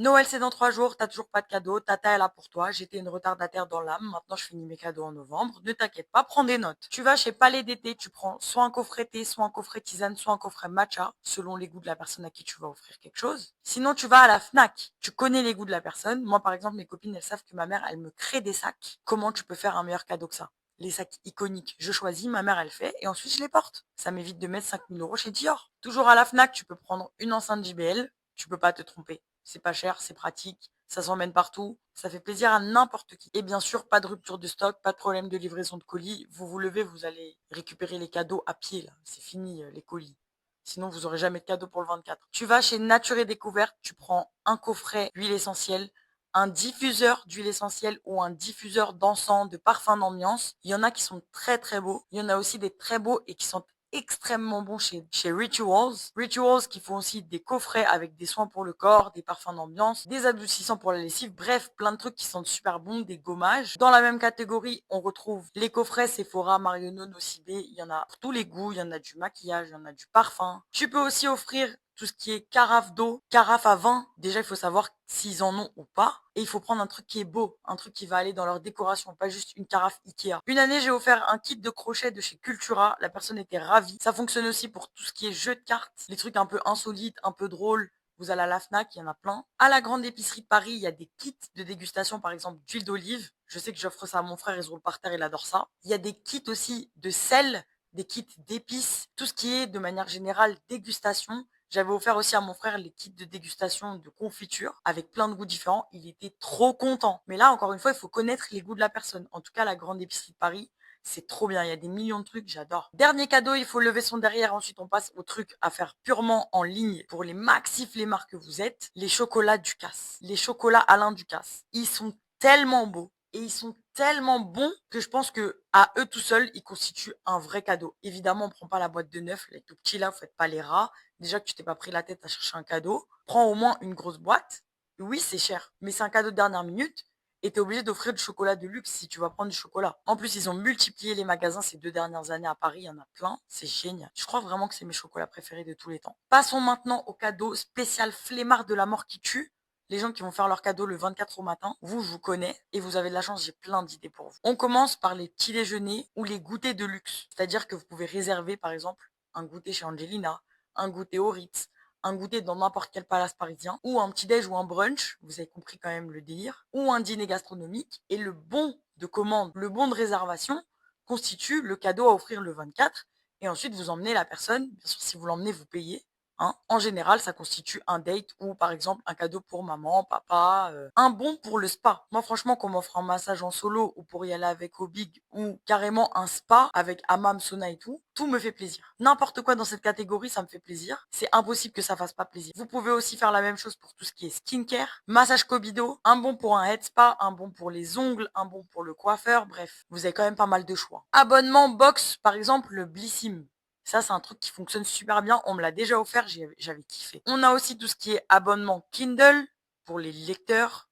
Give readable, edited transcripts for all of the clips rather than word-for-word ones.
Noël, c'est dans 3 jours, t'as toujours pas de cadeau, tata est là pour toi, j'étais une retardataire dans l'âme, maintenant je finis mes cadeaux en novembre, ne t'inquiète pas, prends des notes. Tu vas chez Palais d'été, tu prends soit un coffret thé, soit un coffret tisane, soit un coffret matcha, selon les goûts de la personne à qui tu vas offrir quelque chose. Sinon, tu vas à la Fnac, tu connais les goûts de la personne. Moi, par exemple, mes copines, elles savent que ma mère, elle me crée des sacs. Comment tu peux faire un meilleur cadeau que ça? Les sacs iconiques, je choisis, ma mère elle fait, et ensuite je les porte. Ça m'évite de mettre 5 000 € chez Dior. Toujours à la Fnac, tu peux prendre une enceinte JBL, tu peux pas te tromper. C'est pas cher, c'est pratique, ça s'emmène partout, ça fait plaisir à n'importe qui. Et bien sûr, pas de rupture de stock, pas de problème de livraison de colis. Vous vous levez, vous allez récupérer les cadeaux à pied, là. C'est fini, les colis. Sinon, vous aurez jamais de cadeau pour le 24. Tu vas chez Nature et Découverte, tu prends un coffret d'huile essentielle, un diffuseur d'huile essentielle ou un diffuseur d'encens, de parfum d'ambiance. Il y en a qui sont très très beaux. Il y en a aussi des très beaux et qui sont extrêmement bons chez Rituals. Rituals qui font aussi des coffrets avec des soins pour le corps, des parfums d'ambiance, des adoucissants pour la lessive, bref, plein de trucs qui sentent super bons, des gommages. Dans la même catégorie, on retrouve les coffrets Sephora, Marionneau, Nocibé. Il y en a pour tous les goûts, il y en a du maquillage, il y en a du parfum. Tu peux aussi offrir tout ce qui est carafe d'eau, carafe à vin. Déjà, il faut savoir s'ils en ont ou pas. Et il faut prendre un truc qui est beau, un truc qui va aller dans leur décoration, pas juste une carafe Ikea. Une année, j'ai offert un kit de crochet de chez Cultura. La personne était ravie. Ça fonctionne aussi pour tout ce qui est jeu de cartes, les trucs un peu insolites, un peu drôles. Vous allez à la Fnac, il y en a plein. À la grande épicerie de Paris, il y a des kits de dégustation, par exemple d'huile d'olive. Je sais que j'offre ça à mon frère, il se roule par terre, il adore ça. Il y a des kits aussi de sel, des kits d'épices, tout ce qui est de manière générale dégustation. J'avais offert aussi à mon frère les kits de dégustation de confiture avec plein de goûts différents. Il était trop content. Mais là, encore une fois, il faut connaître les goûts de la personne. En tout cas, la grande épicerie de Paris, c'est trop bien. Il y a des millions de trucs, j'adore. Dernier cadeau, il faut lever son derrière. Ensuite, on passe au truc à faire purement en ligne pour les maxi flemmards que vous êtes. Les chocolats Ducasse. Les chocolats Alain Ducasse. Ils sont tellement beaux. Et ils sont tellement bons que je pense que à eux tout seuls, ils constituent un vrai cadeau. Évidemment, on prend pas la boîte de neuf, les tout petits là, vous faites pas les rats. Déjà que tu t'es pas pris la tête à chercher un cadeau, prends au moins une grosse boîte. Oui, c'est cher, mais c'est un cadeau de dernière minute et t'es obligé d'offrir du chocolat de luxe si tu vas prendre du chocolat. En plus, ils ont multiplié les magasins ces 2 dernières années à Paris, il y en a plein, c'est génial. Je crois vraiment que c'est mes chocolats préférés de tous les temps. Passons maintenant au cadeau spécial flemmard de la mort qui tue. Les gens qui vont faire leur cadeau le 24 au matin, vous, je vous connais et vous avez de la chance, j'ai plein d'idées pour vous. On commence par les petits déjeuners ou les goûters de luxe. C'est-à-dire que vous pouvez réserver, par exemple, un goûter chez Angelina, un goûter au Ritz, un goûter dans n'importe quel palace parisien, ou un petit-déj ou un brunch, vous avez compris quand même le délire, ou un dîner gastronomique. Et le bon de commande, le bon de réservation constitue le cadeau à offrir le 24. Et ensuite, vous emmenez la personne. Bien sûr, si vous l'emmenez, vous payez. Hein. En général, ça constitue un date ou par exemple un cadeau pour maman, papa, un bon pour le spa. Moi, franchement, qu'on m'offre un massage en solo ou pour y aller avec au big ou carrément un spa avec hammam, sauna et tout me fait plaisir. N'importe quoi dans cette catégorie, ça me fait plaisir. C'est impossible que ça fasse pas plaisir. Vous pouvez aussi faire la même chose pour tout ce qui est skincare, massage Kobido, un bon pour un head spa, un bon pour les ongles, un bon pour le coiffeur, bref, vous avez quand même pas mal de choix. Abonnement box, par exemple, le Blissim. Ça, c'est un truc qui fonctionne super bien. On me l'a déjà offert, j'avais kiffé. On a aussi tout ce qui est abonnement Kindle pour les lecteurs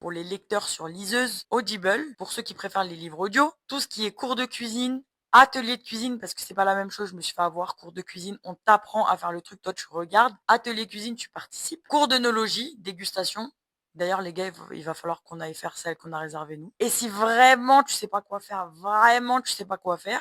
sur liseuse, Audible pour ceux qui préfèrent les livres audio, tout ce qui est cours de cuisine, atelier de cuisine parce que c'est pas la même chose, je me suis fait avoir. Cours de cuisine, on t'apprend à faire le truc, toi tu regardes. Atelier cuisine, tu participes. Cours d'œnologie, dégustation. D'ailleurs, les gars, il va falloir qu'on aille faire celle qu'on a réservée nous. Et si vraiment tu sais pas quoi faire,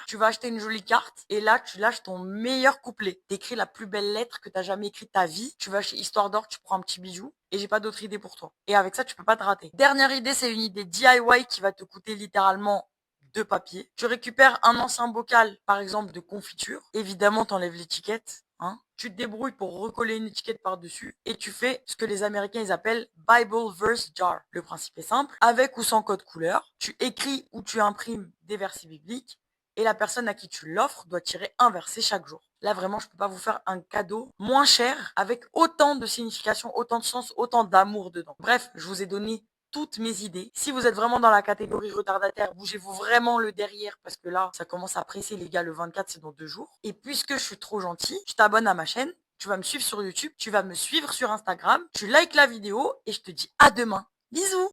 tu vas acheter une jolie carte et là, tu lâches ton meilleur couplet. T'écris la plus belle lettre que t'as jamais écrite de ta vie. Tu vas chez Histoire d'Or, tu prends un petit bijou et j'ai pas d'autre idée pour toi. Et avec ça, tu peux pas te rater. Dernière idée, c'est une idée DIY qui va te coûter littéralement de papier. Tu récupères un ancien bocal, par exemple, de confiture. Évidemment, t'enlèves l'étiquette. Hein. Tu te débrouilles pour recoller une étiquette par-dessus et tu fais ce que les Américains ils appellent Bible Verse Jar. Le principe est simple, avec ou sans code couleur, tu écris ou tu imprimes des versets bibliques et la personne à qui tu l'offres doit tirer un verset chaque jour. Là vraiment, je peux pas vous faire un cadeau moins cher avec autant de signification, autant de sens, autant d'amour dedans. Bref, je vous ai donné toutes mes idées. Si vous êtes vraiment dans la catégorie retardataire, bougez-vous vraiment le derrière parce que là, ça commence à presser les gars. Le 24, c'est dans 2 jours. Et puisque je suis trop gentil, je t'abonne à ma chaîne. Tu vas me suivre sur YouTube, tu vas me suivre sur Instagram, tu likes la vidéo et je te dis à demain. Bisous!